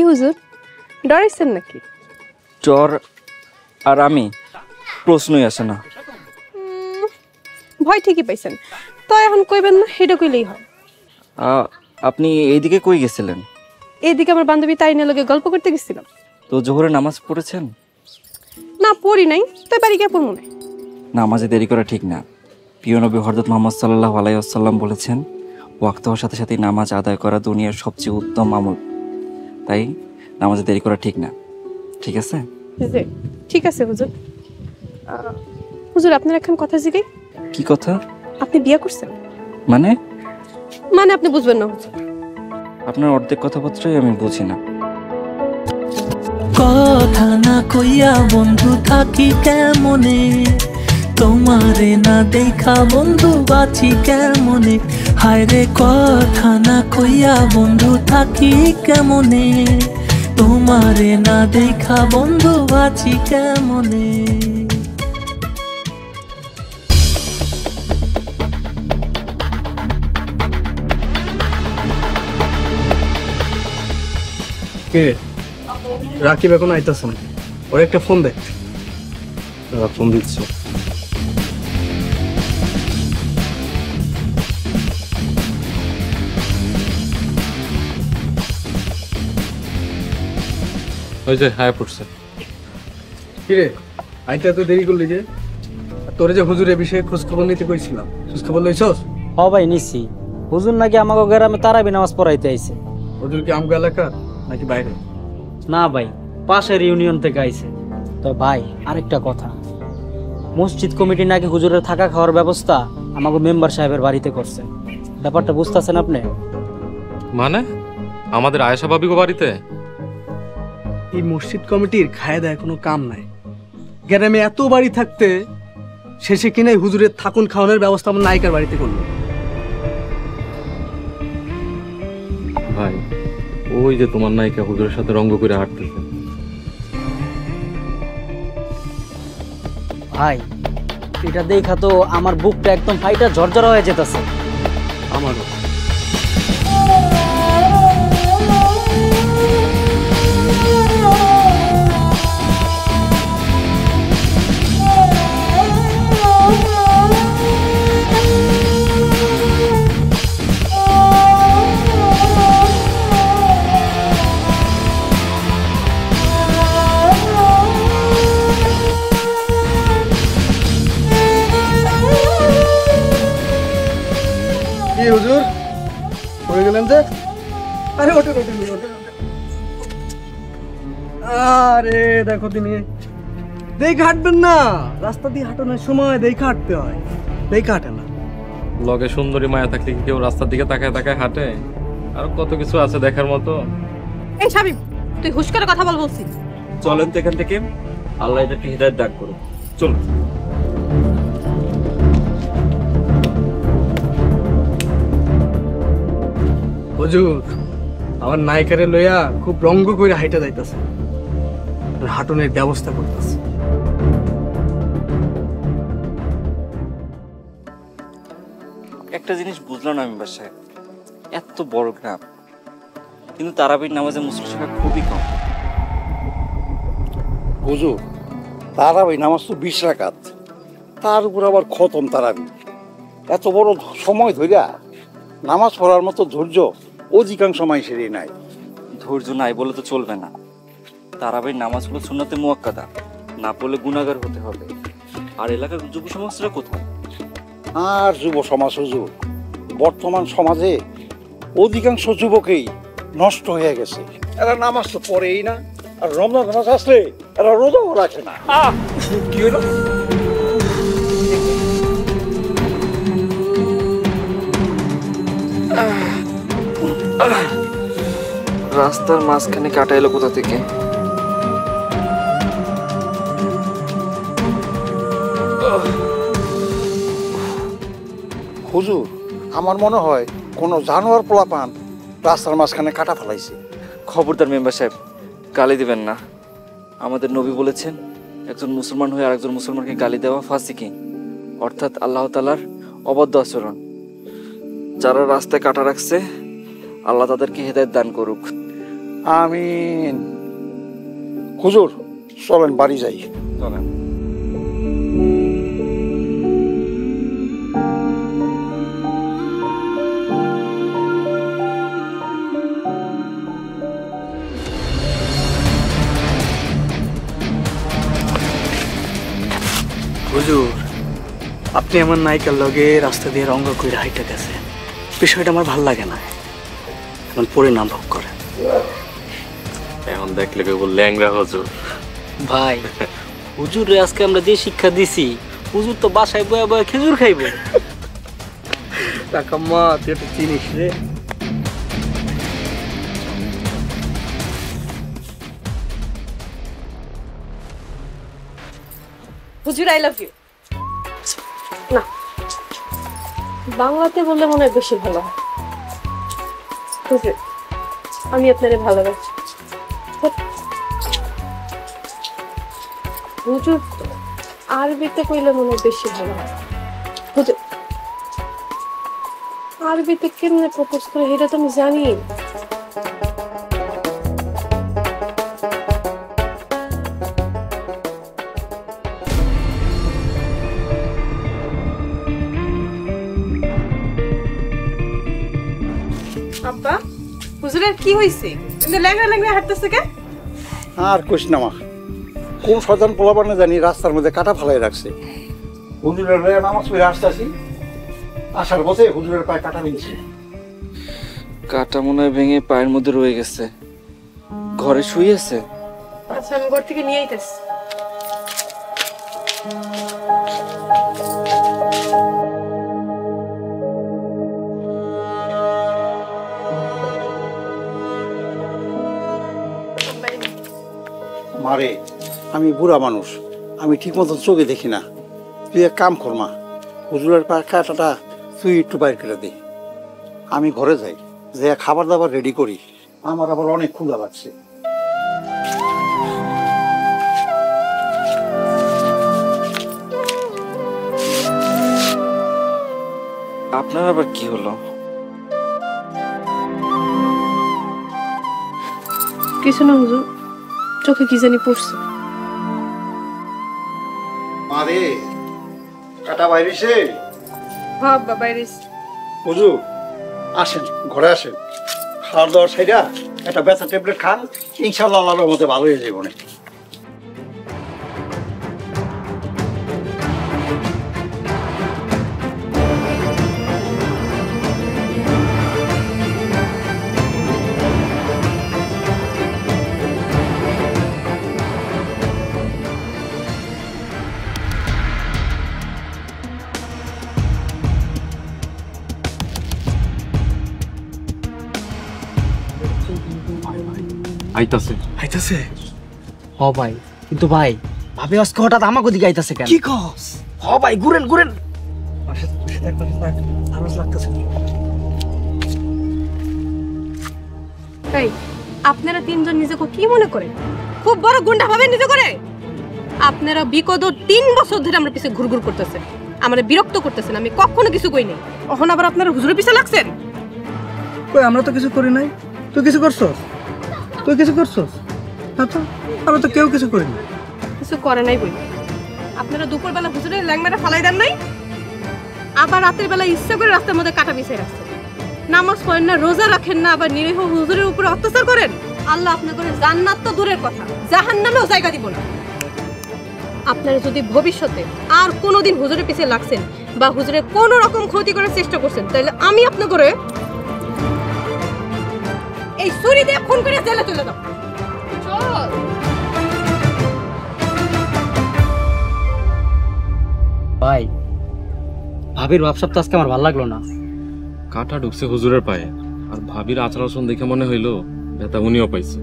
হুজুর, ডরাইছেন নাকি? জ্বর আর আমি প্রশ্নই আসে না। ভয় ঠিকই পাইছেন, তো এখন কইবেন না, সেটা কইলেই হয়। আপনি এইদিকে কই গেছিলেন? এইদিকে আমার বান্ধবী তাইনের লগে গল্প করতে গেছিলাম। তো জোহরে নামাজ পড়েছেন? না, পড়ি নাই, তো বাড়ি গিয়ে পড়বো না। নামাজে দেরি করা ঠিক না। প্রিয় নবী হযরত মুহাম্মদ সাল্লাল্লাহু আলাইহি ওয়াসাল্লাম বলেছেন, ওয়াক্ত হওয়ার সাথে সাথে নামাজ আদায় করা দুনিয়ার সবচেয়ে উত্তম আমল। তাই নামাজে দেরি করা ঠিক না, ঠিক আছে? ঠিক আছে হুজুর। হুজুর, আপনার এখন কথা জিগাই। কি কথা? আপনি বিয়ে করছেন? মানে? মানে আপনি বুঝবেন না হুজুর। আপনার অর্ধেক কথাবার্তাই আমি বুঝি না। কথা না কইয়া বন্ধু থাকি কেমনে, তোমারে না দেখা বন্ধু বাঁচি কেমনে, হায় রে কথা না কইয়া বন্ধু থাকি কেমনে, তোমারে না দেখা বন্ধু বাঁচি কেমনে। কে? রাকিব এখন আইতাছে না, ওর একটা ফোন দে। ফোন দিচ্ছে। ওই যে হায় পড়ছে। কিরে, আইতে এত দেরি করলি যে? তোরে যে হুজুরের বিষয়ে খোঁজ খবর নিতে কইছিলাম, খোঁজ খবর লইছস? হ ভাই, নিছি। হুজুর নাকি আমাকে গ্রামে তারাবি নামাজ পড়াইতে আইছে। হুজুর কি আমগো এলাকার নাকি বাইরে? না ভাই, পাশের ইউনিয়ন থেকে আইছে। তো ভাই আরেকটা কথা, মসজিদ কমিটি নাকি হুজুরের থাকা খাওয়ার ব্যবস্থা আমাকে মেম্বার সাহেবের বাড়িতে করছে। ব্যাপারটা বুঝতেছেন আপনি? মানে আমাদের আয়েশা ভাবিগো বাড়িতে? এই মসজিদ কমিটির খায় দায় কোনো কাম নাই। গ্রামে এত বাড়ি থাকতে শেষে কিনে হুজুরের থাকুন খাওয়ানোর ব্যবস্থা আমার নায়িকার বাড়িতে করলো। ভাই, ওই যে তোমার নায়িকা হুজুরের সাথে রঙ্গ করে হাঁটতেছে। ভাই এটা দেখা তো আমার বুকটা একদম ফাইটা ঝরঝরা হয়ে যেতেছে। আমারও। হুজুর পড়ে গেলেন যে? আরে ওঠেন ওঠেন ওঠেন। আরে দেখো তিনি দেখে হাঁটবেন না, রাস্তা দিয়ে হাঁটানোর সময় দেখে হাঁটতে হয়, দেখে হাঁটে না। লগে সুন্দরী মায়া থাকলে কি কেউ রাস্তার দিকে তাকায় তাকায় হাঁটে? আর কত কিছু আছে দেখার মতো। এই শামিম, তুই হুশ করে কথা বল বলছি। চলেন তো এখান থেকে, আল্লাহ এদেরকে হিদায়াত দান করুন। চলুন। হুজুর আমার নায়িকারে লইয়া খুব রঙ্গ করে হাইটা যাইতাছে, হাঁটনের ব্যবস্থা করতেছে। একটা জিনিস বুঝলাম না আমি বাসায়, এত বড় গ্রাম কিন্তু তারাবির নামাজে মুসলিম সংখ্যা খুবই কম। হুজুর তারাবি নামাজ তো 20 রাকাত, তার উপর আবার খতম তারাবি। এত বড় সময় ধইরা নামাজ পড়ার মতো ধৈর্য অধিকাংশ মানুষেরই নাই। ধৈর্য নাই বলে তো চলবে না। তারাবির নামাজ হলো সুন্নাতে মুআক্কাদা, না পড়লে গুনাহগার হতে হবে। আর এলাকার যুব সমাজরা কোথায়? আর যুব সমাজ হুজুর, বর্তমান সমাজে অধিকাংশ যুবকেই নষ্ট হয়ে গেছে। এরা নামাজ তো পড়েই না, আর রমজান মাস আসলে এরা রোজাও রাখে না। কি হলো? রাস্তার মাঝখানে কাটা এলো কোথা থেকে? হুজুর আমার মনে হয় কোনো জানোয়ার পোলাপান রাস্তার মাঝখানে কাটা ফেলাইছে। খবরদার মেম্বার সাহেব, গালি দিবেন না। আমাদের নবী বলেছেন, একজন মুসলমান হয়ে আরেকজন মুসলমানকে গালি দেওয়া ফাসিকি, অর্থাৎ আল্লাহ তাআলার অবাধ্য আচরণ। যারা রাস্তায় কাটা রাখছে, আল্লাহ তাদেরকে হেদায়েত দান করুক। আমিন। হুজুর চলেন বাড়ি যাই। চলেন। হুজুর, আপনি আমার নায়িকার লগে রাস্তা দিয়ে রঙ্গ কইরা হাইটা গেছেন, বিষয়টা আমার ভাল লাগে না। এখন পরিণাম ভোগ করেন। এখন দেখলে কেবল ল্যাংরা হুজুর। ভাই হুজুরে আজকে আমরা যে শিক্ষা দিছি, হুজুর তো বাসায় বয়ে বয়ে খেজুর খাইবে। কাকাম্মা তুই একটা চিনিস রে। হুজুর আই লাভ ইউ। না, বাংলাতে বললে মনে হয় বেশি ভালো হয়। হুজুর, আমি আপনারে ভালোবাসি। হুজুর, আরবিতে কইলে মনে হয় বেশি ভালো হয়। হুজুর, আরবিতে কেমনে প্রপোজ করে এটা তো আমি জানি। আব্বা, হুজুরের কি হইছে? এমনি ল্যাংড়া ল্যাংড়া হাঁটতেছে কেন? আর কইস না মা, কোন শয়তান পোলাপানে জানি রাস্তার মধ্যে কাটা ফালাই রাখছে। হুজুরের লয়ে নামাজ পড়ে আসতেছি, আসার পথে হুজুরের পায়ে কাটা বিঁধছে। কাটা মনে হয় ভেঙে পায়ের মধ্যে রয়ে গেছে। ঘরে শুয়ে আছে। আচ্ছা, আমি ঘর থেকে নিয়ে আইতেছি। মারে, আমি বুড়া মানুষ, আমি ঠিক মতো চোখে দেখি না। তুই এক কাম কর মা, হুজুরের পায়ের কাটাটা তুই একটু বাইর করে দে। আমি ঘরে যাই, যে খাবার দাবার রেডি করি, আমার আবার অনেক ক্ষুধা লাগছে। আপনার আবার কি হলো? কিছু না হুজুর, চোখে কি জানি পড়ছে। মারে, কাটা বাইরেছে। হ্যাঁ বাবা, বাইরেস। হুজুর আসেন, ঘরে আসেন, খাওয়ার দাওয়ার সাইডা একটা ব্যথা ট্যাবলেট খান, ইনশাল্লাহ আল্লাহর মধ্যে ভালো হয়ে যাবে। আইতাছে। আইতাছে? হ ভাই, কিন্তু ভাই ভাবে আজকে হঠাৎ আমাকে দিকে আইতাছে কেন? কি কস? হ ভাই, ঘুরেন ঘুরেন। পাশে বসে থাক, পাশে থাক। আওয়াজ লাগতেছে। এই, আপনারা তিনজন নিজেকে কি মনে করেন? খুব বড় গুন্ডা ভাবে নিজে করে? আপনারা বিগত 3 বছর ধরে আমার পিছে ঘুরঘুর করতেছেন, আমারে বিরক্ত করতেছেন। আমি কখনো কিছু কই নাই, এখন আবার আপনারা হুজুরের পিছে লাগছেন। কই, আমরা তো কিছু করি নাই। তুই কিছু করছস? তুই কিছু করছস? না তো, আমরা তো কেউ কিছু করিনি। কিছু করে নাই বই। আপনারা দুপুরবেলা হুজুরের ল্যাংমাটা ফালাই দেন নাই, আবার রাতের বেলা ইচ্ছা করে রাস্তার মধ্যে কাটা বিছিয়ে রাখছেন। নামাজ পড়েন না, রোজা রাখেন না, আবার নিরীহ হুজুরের উপরে অত্যাচার করেন। আল্লাহ আপনাদের জান্নাত তো দূরের কথা, জাহান্নামেও জায়গা দিব না। আপনারা যদি ভবিষ্যতে আর কোনোদিন হুজুরের পিছিয়ে লাগছেন বা হুজুরের কোনো রকম ক্ষতি করার চেষ্টা করছেন, তাহলে আমি আপনাদের এই ছুরি দিয়ে খুন করে জেলে তুলে দাও। চল। ভাই, ভাবির ভাবসাব তো আজকে আমার ভালো লাগলো না। কাটা ঢুকছে হুজুরের পায়ে, আর ভাবির আচার আচরণ দেখে মনে হইলো ব্যথা উনিও পাইছে।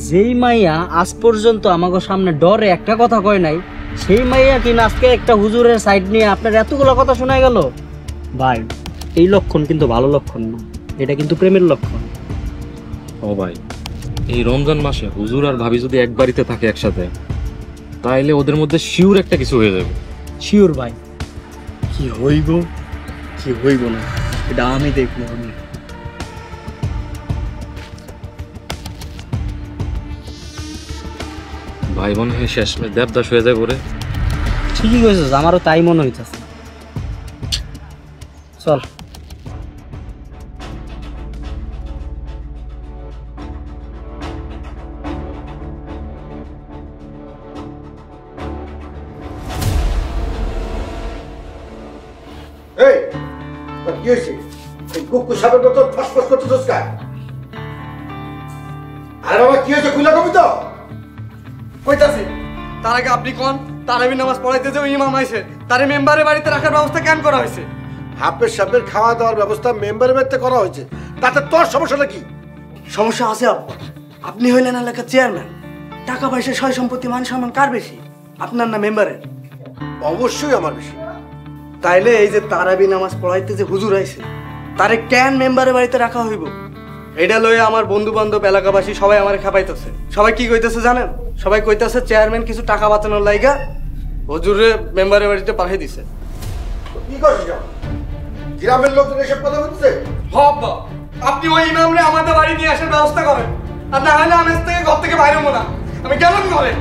যেই মাইয়া আজ পর্যন্ত আমাকে সামনে ডরে একটা কথা কয় নাই, সেই মাইয়া কিনা আজকে একটা হুজুরের সাইড নিয়ে আপনার এতগুলো কথা শোনা গেল। ভাই, এই লক্ষণ কিন্তু ভালো লক্ষণ না, এটা কিন্তু প্রেমের লক্ষণ। ও ভাই, এই রমজান মাসে হুজুর আর ভাবি যদি এক বাড়িতে থাকে একসাথে, তাইলে ওদের মধ্যে শিওর একটা কিছু হয়ে যাবে। শিওর ভাই। কি হইব কি হইব না এটা আমি দেখবো। ভাই বোন হয়ে শেষমেশ দেবদাস হয়ে যায় করে। ঠিকই কইছিস, আমারও তাই মনে হইতেছে। চল। এই তোর কি হয়েছে? এই কুকুর সাপের মতো ফসফস করতেছিস কেন? আরে বাবা কি হয়েছে খুলে কবি তো? কইতাছি তার আগে আপনি কোন তারাবি নামাজ পড়াইতে যে ওই ইমাম আইছে তারে মেম্বারের বাড়িতে রাখার ব্যবস্থা কেন করা হয়েছে? হাফের সাপের খাওয়া দাওয়ার ব্যবস্থা মেম্বারের বাড়িতে করা হয়েছে, তাতে তোর সমস্যাটা কি? সমস্যা আছে আব্বা, আপনি হইলেন এলাকার চেয়ারম্যান, টাকা পয়সা সয় সম্পত্তি মান সম্মান কার বেশি, আপনার না মেম্বারের? অবশ্যই আমার বেশি। তাইলে এই যে তারাবি নামাজ পড়াইতে যে হুজুর আইছে তারে কেন মেম্বারের বাড়িতে রাখা হইব? এটা লয়ে আমার বন্ধু বান্ধব এলাকাবাসী সবাই আমার খেপাইতেছে। সবাই কি কইতেছে জানেন? সবাই কইতেছে চেয়ারম্যান কিছু টাকা বাঁচানোর লাইগা হুজুরে মেম্বারের বাড়িতে পাঠিয়ে দিছে। কি করছিস? গ্রামের লোকজন এসব কথা বলছে? আব্বা আপনি ওই ইমামরে আমাদের বাড়ি নিয়ে আসার ব্যবস্থা করেন, আর না হলে আমি থেকে ঘর থেকে বাইরে হবো না। আমি কেমন করেন?